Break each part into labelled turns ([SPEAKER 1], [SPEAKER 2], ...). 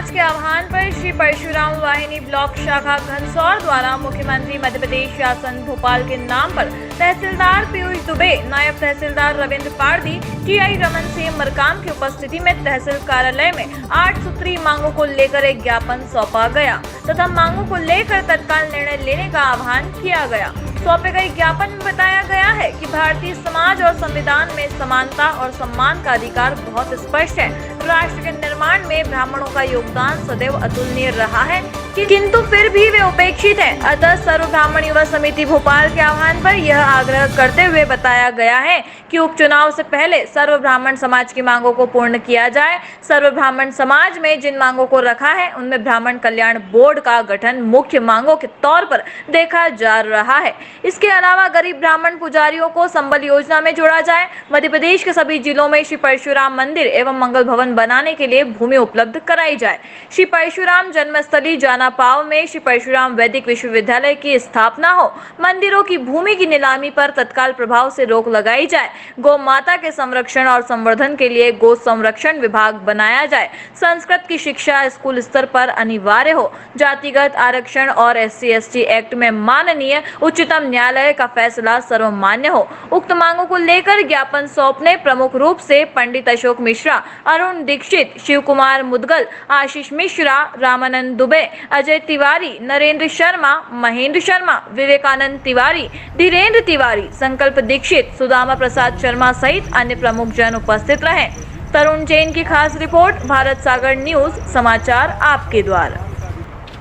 [SPEAKER 1] समाज के आह्वान पर श्री परशुराम वाहिनी ब्लॉक शाखा घनसौर द्वारा मुख्यमंत्री मध्य प्रदेश शासन भोपाल के नाम पर तहसीलदार पीयूष दुबे, नायब तहसीलदार रविंद्र पारदी, टीआई रमन सिंह मरकाम की उपस्थिति में तहसील कार्यालय में 8 सूत्री मांगों को लेकर एक ज्ञापन सौंपा गया तथा मांगों को लेकर तत्काल निर्णय लेने का आह्वान किया गया। सौंपे गए ज्ञापन में बताया गया है कि भारतीय समाज और संविधान में समानता और सम्मान का अधिकार बहुत स्पष्ट है। राष्ट्र के निर्माण में ब्राह्मणों का योगदान सदैव अतुलनीय रहा है, किंतु फिर भी वे उपेक्षित हैं। अतः सर्व ब्राह्मण युवा समिति भोपाल के आह्वान पर यह आग्रह करते हुए बताया गया है कि उपचुनाव से पहले सर्व ब्राह्मण समाज की मांगों को पूर्ण किया जाए। सर्व ब्राह्मण समाज में जिन मांगों को रखा है उनमें ब्राह्मण कल्याण बोर्ड का गठन मुख्य मांगों के तौर पर देखा जा रहा है। इसके अलावा गरीब ब्राह्मण पुजारियों को संबल योजना में जोड़ा जाए। मध्य प्रदेश के सभी जिलों में श्री परशुराम मंदिर एवं मंगल भवन बनाने के लिए भूमि उपलब्ध कराई जाए। श्री परशुराम जन्मस्थली जानापाव में श्री परशुराम वैदिक विश्वविद्यालय की स्थापना हो। मंदिरों की भूमि की नीलामी पर तत्काल प्रभाव से रोक लगाई जाए। गौ माता के संरक्षण और संवर्धन के लिए गो संरक्षण विभाग बनाया जाए। संस्कृत की शिक्षा स्कूल स्तर पर अनिवार्य हो। जातिगत आरक्षण और SC/ST एक्ट में माननीय उच्चतम न्यायालय का फैसला सर्वमान्य हो। उक्त मांगों को लेकर ज्ञापन सौंपने प्रमुख रूप से पंडित अशोक मिश्रा, अरुण दीक्षित, शिव कुमार मुदगल, आशीष मिश्रा, रामानंद दुबे, अजय तिवारी, नरेंद्र शर्मा, महेंद्र शर्मा, विवेकानंद तिवारी, धीरेन्द्र तिवारी, संकल्प दीक्षित, सुदामा प्रसाद शर्मा सहित अन्य प्रमुख जन उपस्थित रहे। तरुण जैन की खास रिपोर्ट, भारत सागर न्यूज समाचार आपके द्वारा।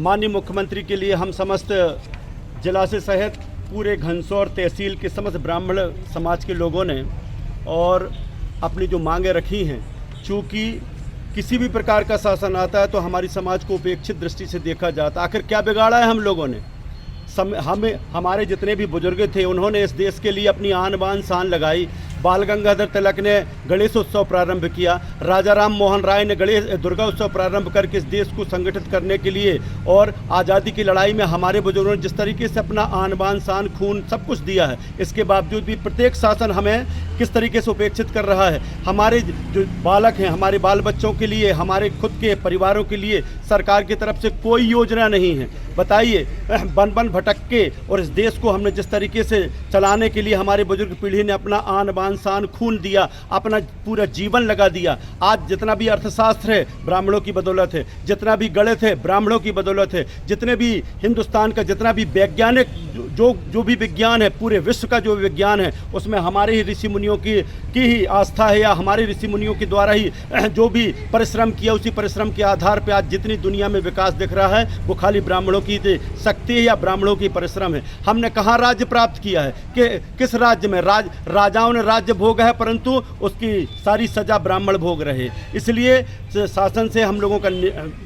[SPEAKER 2] माननीय मुख्यमंत्री के लिए हम समस्त जिला से सहित पूरे घनसौर तहसील के समस्त ब्राह्मण समाज के लोगों ने और अपनी जो मांगें रखी हैं, चूँकि किसी भी प्रकार का शासन आता है तो हमारी समाज को उपेक्षित दृष्टि से देखा जाता है। आखिर क्या बिगाड़ा है हम लोगों ने? हमारे जितने भी बुजुर्ग थे उन्होंने इस देश के लिए अपनी आन बान शान लगाई। बाल गंगाधर तिलक ने गणेश उत्सव प्रारंभ किया, राजा राम मोहन राय ने दुर्गा उत्सव प्रारंभ करके इस देश को संगठित करने के लिए और आज़ादी की लड़ाई में हमारे बुजुर्गों ने जिस तरीके से अपना आन बान शान खून सब कुछ दिया है, इसके बावजूद भी प्रत्येक शासन हमें किस तरीके से उपेक्षित कर रहा है। हमारे जो बालक हैं, हमारे बाल बच्चों के लिए, हमारे खुद के परिवारों के लिए सरकार की तरफ से कोई योजना नहीं है। बताइए, बन बन भटक के और इस देश को हमने जिस तरीके से चलाने के लिए हमारे बुजुर्ग पीढ़ी ने अपना आन बान शान खून दिया, अपना पूरा जीवन लगा दिया। आज जितना भी अर्थशास्त्र है ब्राह्मणों की बदौलत है, जितना भी गणित है ब्राह्मणों की बदौलत है, जितने भी हिंदुस्तान का जितना भी वैज्ञानिक जो भी विज्ञान है, पूरे विश्व का जो विज्ञान है, उसमें हमारे ही ऋषि मुनियों की ही आस्था है या हमारे ऋषि मुनियों के द्वारा ही जो भी परिश्रम किया, उसी परिश्रम के आधार पर आज जितनी दुनिया में विकास दिख रहा है वो खाली ब्राह्मणों की शक्ति है या ब्राह्मणों की परिश्रम है। हमने कहाँ राज्य प्राप्त किया है कि किस राज्य में राजाओं ने राज्य भोग है, परंतु उसकी सारी सजा ब्राह्मण भोग रहे। इसलिए शासन से हम लोगों का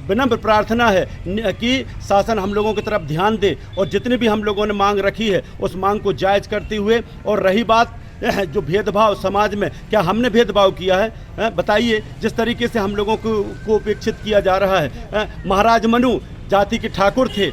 [SPEAKER 2] विनम्र प्रार्थना है कि शासन हम लोगों की तरफ ध्यान दे और जितनी भी हम लोगों ने मांग रखी है उस मांग को जायज़ करते हुए। और रही बात जो भेदभाव समाज में, क्या हमने भेदभाव किया है? बताइए, जिस तरीके से हम लोगों को उपेक्षित किया जा रहा है। महाराज मनु जाति के ठाकुर थे,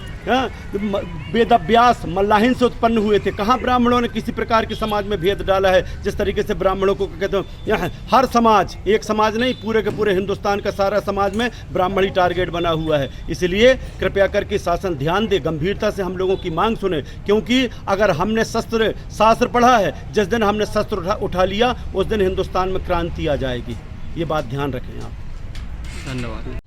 [SPEAKER 2] वेद व्यास मल्लाहिन से उत्पन्न हुए थे। कहाँ ब्राह्मणों ने किसी प्रकार के समाज में भेद डाला है? जिस तरीके से ब्राह्मणों को कहते हैं, हर समाज, एक समाज नहीं, पूरे के पूरे हिंदुस्तान का सारा समाज में ब्राह्मण ही टारगेट बना हुआ है। इसलिए कृपया करके शासन ध्यान दे, गंभीरता से हम लोगों की मांग सुने, क्योंकि अगर हमने शास्त्र पढ़ा है, जिस दिन हमने शस्त्र उठा लिया उस दिन हिंदुस्तान में क्रांति आ जाएगी। ये बात ध्यान रखें आप।
[SPEAKER 3] धन्यवाद।